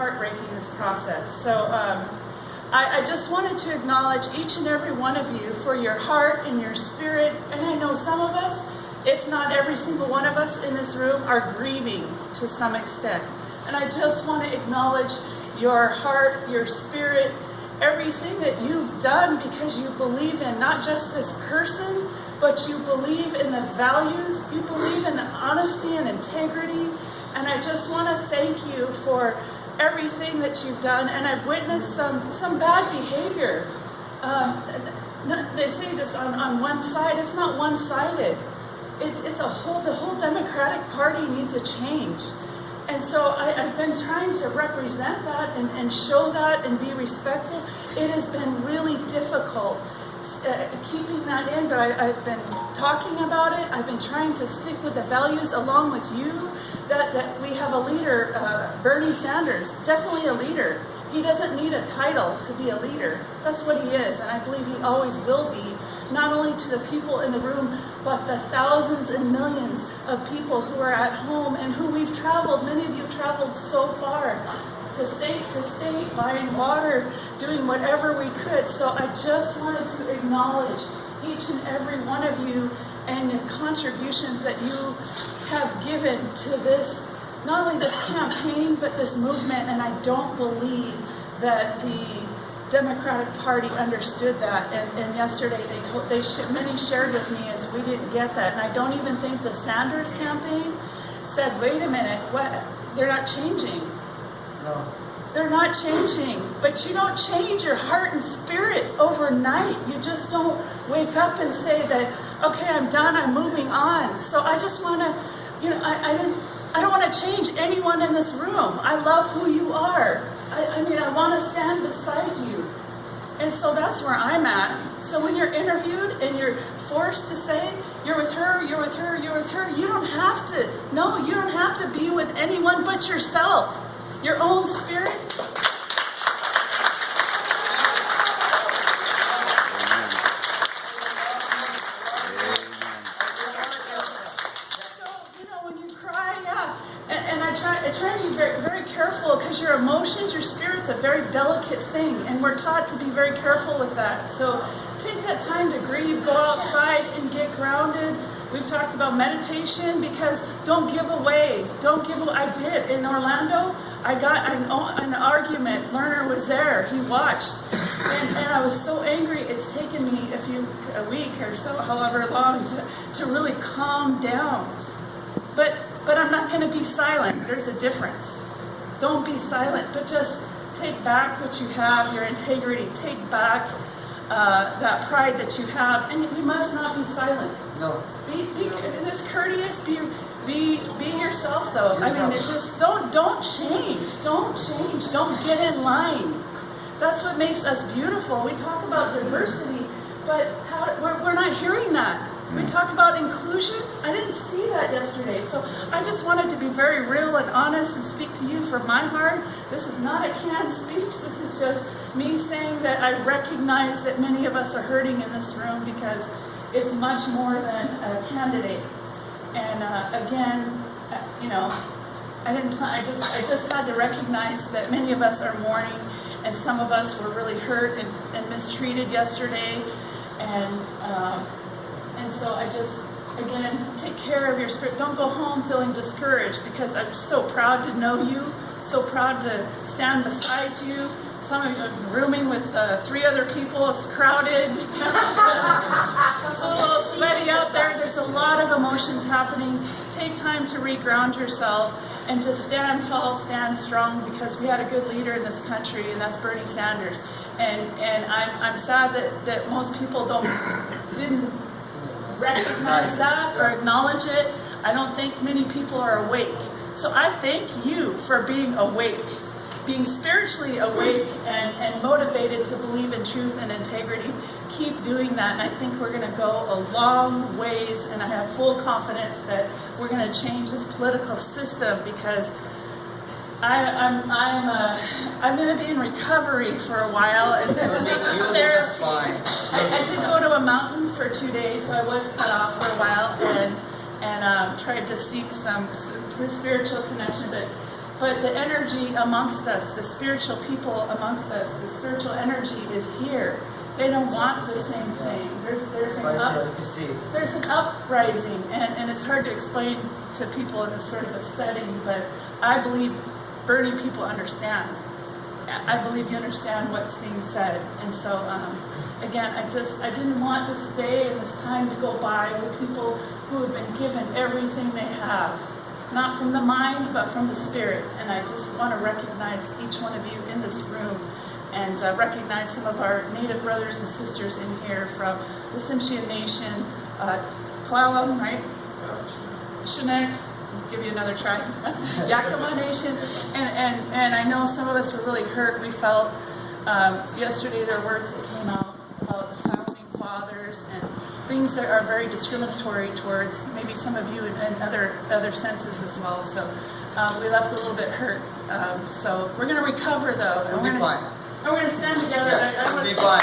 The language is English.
heartbreaking, this process. So I just wanted to acknowledge each and every one of you for your heart and your spirit. And I know some of us, if not every single one of us in this room, are grieving to some extent. And I just want to acknowledge your heart, your spirit, everything that you've done, because you believe in not just this person, but you believe in the values, you believe in the honesty and integrity. And I just want to thank you for everything that you've done. And I've witnessed some bad behavior. They say this on one side. It's not one-sided. It's the whole Democratic Party needs a change. And so I've been trying to represent that and show that and be respectful. It has been really difficult keeping that in, but I've been talking about it. I've been trying to stick with the values along with you, that we have a leader, Bernie Sanders, definitely a leader. He doesn't need a title to be a leader. That's what he is, and I believe he always will be, not only to the people in the room, but the thousands and millions of people who are at home and who we've traveled. Many of you traveled so far to state to state, buying water, doing whatever we could. So I just wanted to acknowledge each and every one of you and the contributions that you have given to this, not only this campaign, but this movement. And I don't believe that the Democratic Party understood that. And yesterday many shared with me as we didn't get that. And I don't even think the Sanders campaign said, wait a minute, what? They're not changing. No. They're not changing. But you don't change your heart and spirit overnight. You just don't wake up and say that, okay, I'm done, I'm moving on. So I just want to, I don't want to change anyone in this room. I love who you are. I want to stand beside you. And so that's where I'm at. So when you're interviewed and you're forced to say, you're with her, you're with her, you're with her, you don't have to. No, you don't have to be with anyone but yourself. Your own spirit. I try to be very, very careful, because your emotions, your spirit's a very delicate thing, and we're taught to be very careful with that. So take that time to grieve, go outside and get grounded. We've talked about meditation, because don't give away. I did in Orlando. I got an argument. Lerner was there. He watched, and I was so angry. It's taken me a week or so, however long, to really calm down. But I'm not going to be silent. There's a difference. Don't be silent, but just take back what you have, your integrity. Take back that pride that you have, and you must not be silent. No. Be this courteous. Be yourself, though. I mean, it's just don't change. Don't change. Don't get in line. That's what makes us beautiful. We talk about diversity, but we're not hearing that. We talk about inclusion. I didn't see that yesterday. So I just wanted to be very real and honest and speak to you from my heart. This is not a canned speech. This is just me saying that I recognize that many of us are hurting in this room, because it's much more than a candidate. And again, I just had to recognize that many of us are mourning, and some of us were really hurt and mistreated yesterday. And so I just, again, take care of your spirit. Don't go home feeling discouraged, because I'm so proud to know you, so proud to stand beside you. Some of you are rooming with 3 other people. It's crowded. It's a little sweaty out there. There's a lot of emotions happening. Take time to reground yourself and just stand tall, stand strong, because we had a good leader in this country, and that's Bernie Sanders. And I'm sad that most people didn't recognize that or acknowledge it. I don't think many people are awake. So I thank you for being awake, being spiritually awake and motivated to believe in truth and integrity. Keep doing that, and I think we're going to go a long ways, and I have full confidence that we're going to change this political system, because I'm going to be in recovery for a while, and there's fine. I did go to a mountain for 2 days, so I was cut off for a while, and tried to seek some spiritual connection, but the energy amongst us, the spiritual people amongst us, the spiritual energy is here. They don't want the same thing. There's an uprising, and it's hard to explain to people in this sort of a setting, but I believe Bernie people understand. I believe you understand what's being said. And so, again, I didn't want this day and this time to go by with people who have been given everything they have. Not from the mind, but from the spirit. And I just want to recognize each one of you in this room and recognize some of our Native brothers and sisters in here from the Tsimshian Nation, Klallam, right? Shinek, give you another try. Yakama Nation. And I know some of us were really hurt. We felt yesterday there were words that came out about the founding fathers and things that are very discriminatory towards maybe some of you in other senses as well. So we left a little bit hurt. So we're going to recover though. We'll be fine. We're going to stand together. Yes, we'll be fine.